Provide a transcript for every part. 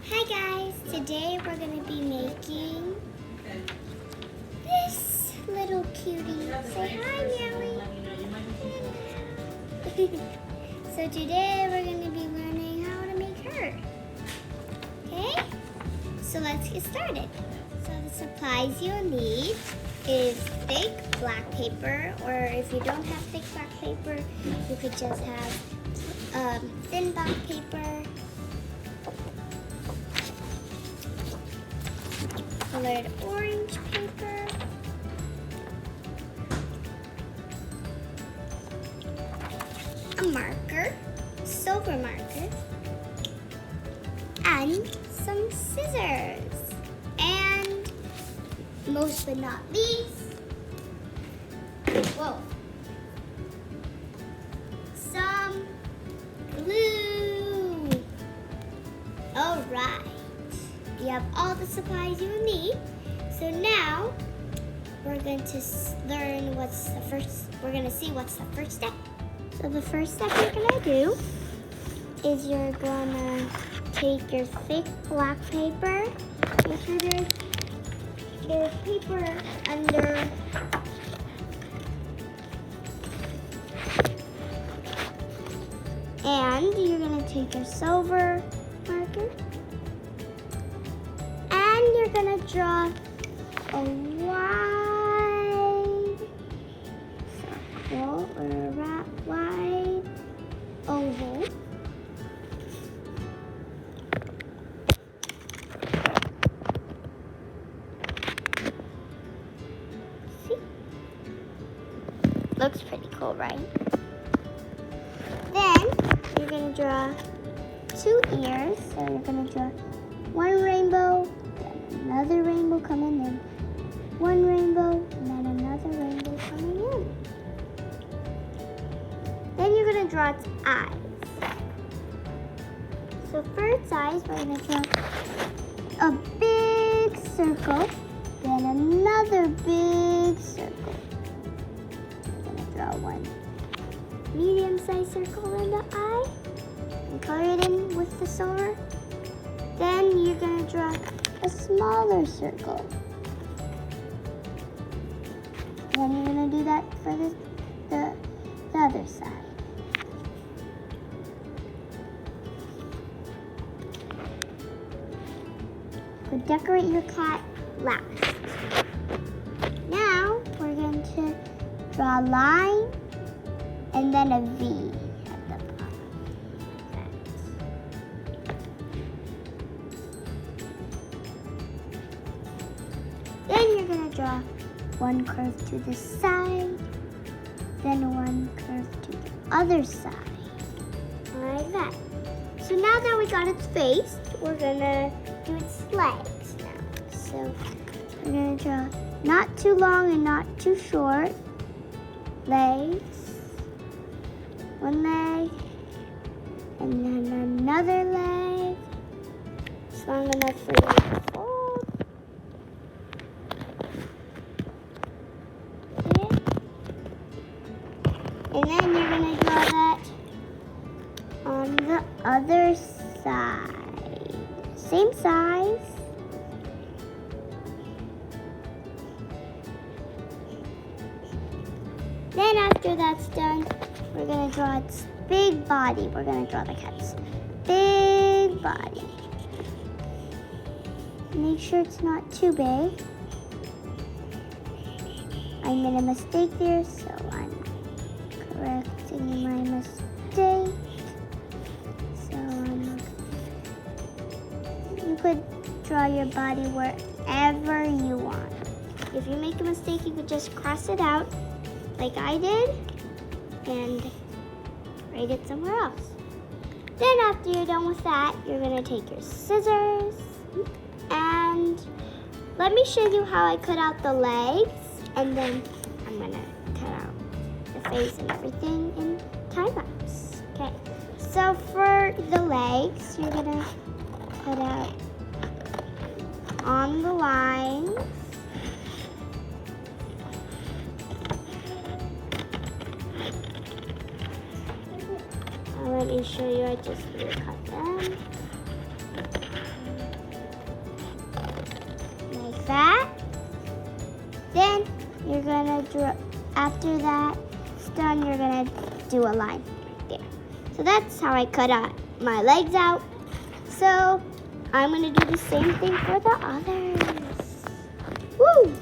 Hi guys, today we're going to be making this little cutie. Say hi, Nelly. So today we're going to be learning how to make her. Okay? So let's get started. So the supplies you'll need is thick black paper, or if you don't have thick black paper, you could just have thin black paper. Colored orange paper, a marker, silver marker, and some scissors, and most but not least, some glue. All right. You have all the supplies you need. So now we're going to learn we're going to see what's the first step. So the first step you're going to do is you're going to take your thick black paper. Make sure there's paper under. And you're going to take your silver marker. And you're going to draw a wide circle or a wide oval. See? Looks pretty cool, right? Then you're going to draw two ears. So you're going to draw one rainbow, another rainbow coming in, one rainbow, and then another rainbow coming in. Then you're going to draw its eyes. So for its eyes, we're going to draw a big circle, then another big circle. We're going to draw one medium-sized circle in the eye and color it in with the silver. Then you're going to draw a smaller circle. Then you're going to do that for the other side. So decorate your cat last. Now we're going to draw a line and then a V at the bottom. Then you're going to draw one curve to the side, then one curve to the other side, like that. So now that we got its face, we're going to do its legs now. So we're going to draw not too long and not too short legs, one leg, and then another leg. It's long enough for you to fold. And then you're going to draw that on the other side. Same size. Then after that's done, we're going to draw its big body. We're going to draw the cat's big body. Make sure it's not too big. I made a mistake there, so I'm correcting my mistake. So you could draw your body wherever you want. If you make a mistake, you could just cross it out like I did and write it somewhere else. Then after you're done with that, you're going to take your scissors and let me show you how I cut out the legs, and then I'm going to cut out the face and everything in time-lapse. Okay, so for the legs, you're going to cut out on the lines. Let me show you. I just cut them. after that's done, you're gonna do a line right there. So that's how I cut out my legs out. So I'm gonna do the same thing for the others. Woo!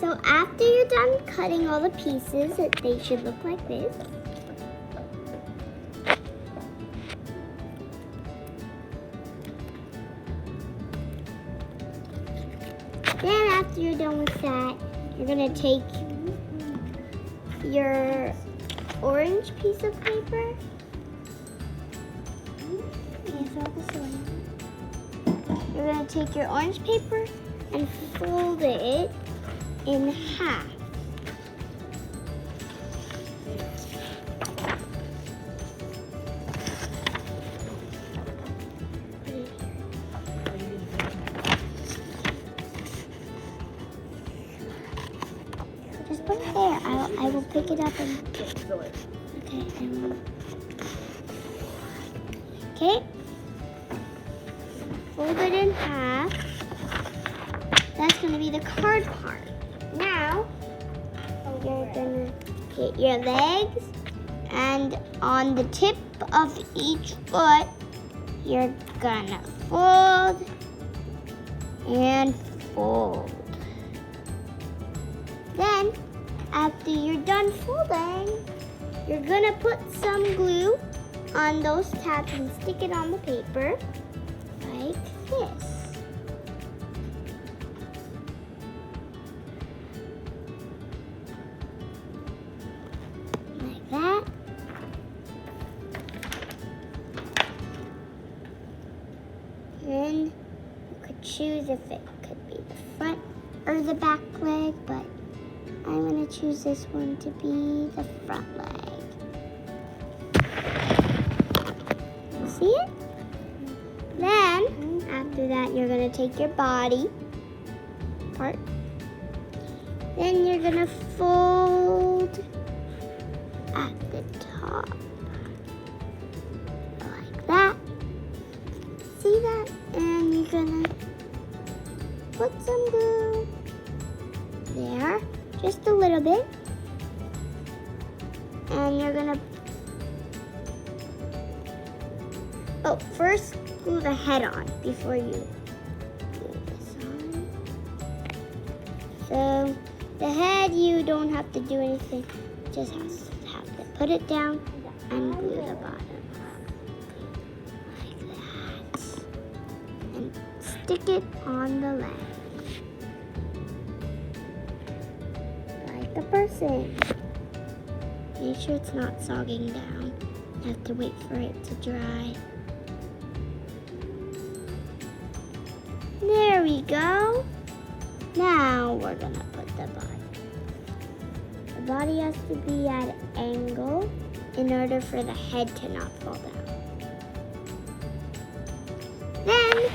So after you're done cutting all the pieces, they should look like this. Then after you're done with that, you're gonna take your orange piece of paper. You're gonna take your orange paper and fold it in half. Just put it there. I will pick it up and okay. Fold it in half. That's gonna be the card part. Now you're gonna get your legs, and on the tip of each foot, you're gonna fold and fold. Then, after you're done folding, you're gonna put some glue on those tabs and stick it on the paper like this. Like that. And you could choose if it could be the front or the back leg, but I'm going to choose this one to be the front leg. See it? Then, after that, you're going to take your body part. Then you're going to fold at the top. Like that. See that? And you're going to put some glue there. Just a little bit. And you're gonna, first glue the head on before you glue this on. So the head, you don't have to do anything. Just have to put it down and glue the bottom. Like that. And stick it on the leg. The person. Make sure it's not sogging down. You have to wait for it to dry. There we go. Now we're gonna put the body. The body has to be at an angle in order for the head to not fall down. Then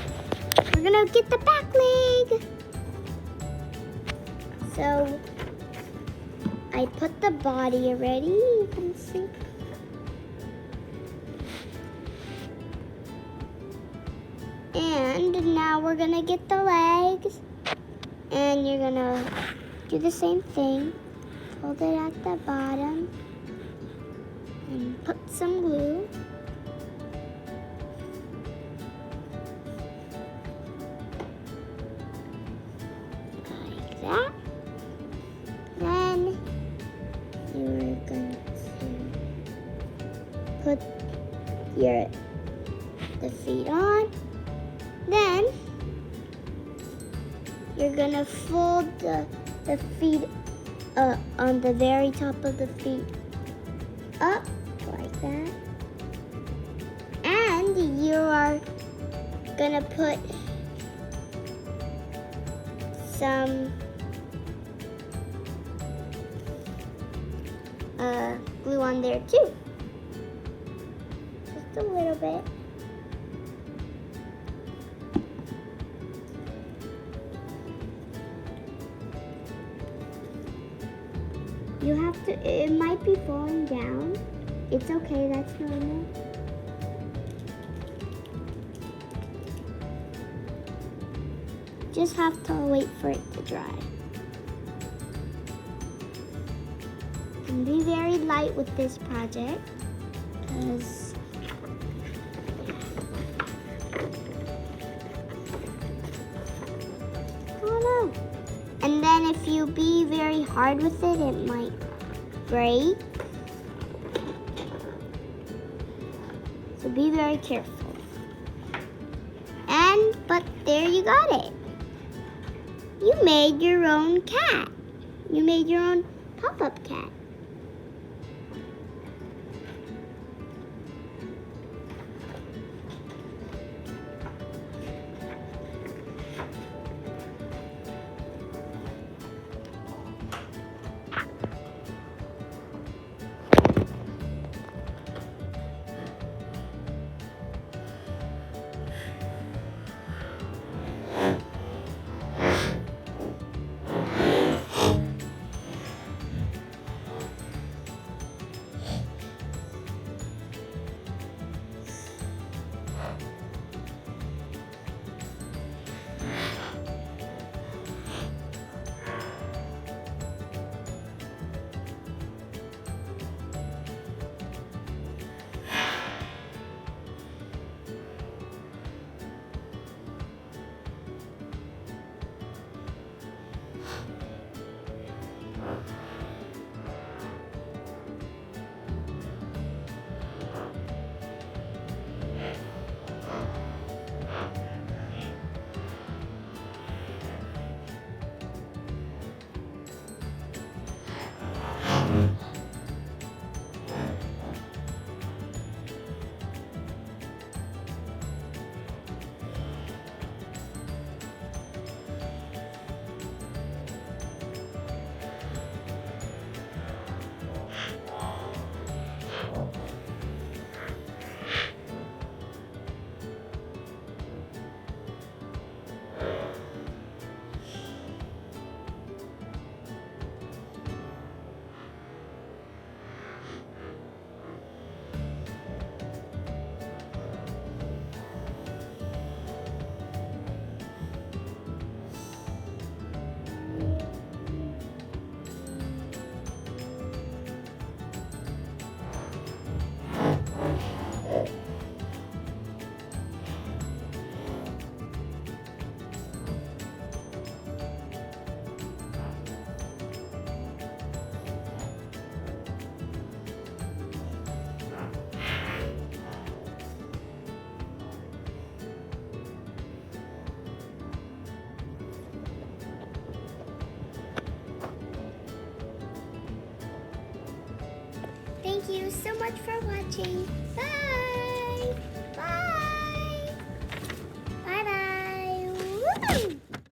we're gonna get the back leg. So I put the body already, you can see. And now we're gonna get the legs. And you're gonna do the same thing. Hold it at the bottom. And put some glue. Like that. Then you're going to put the feet on. Then you're gonna fold the feet on the very top of the feet up like that. And you are gonna put some glue on there too. Just a little bit. You have to, it might be falling down. It's okay, that's normal. Just have to wait for it to dry. And be very light with this project, because oh no. And then if you be very hard with it, it might break. So be very careful. But there you got it. You made your own cat. You made your own pop-up cat. Thank you so much for watching. Bye! Bye!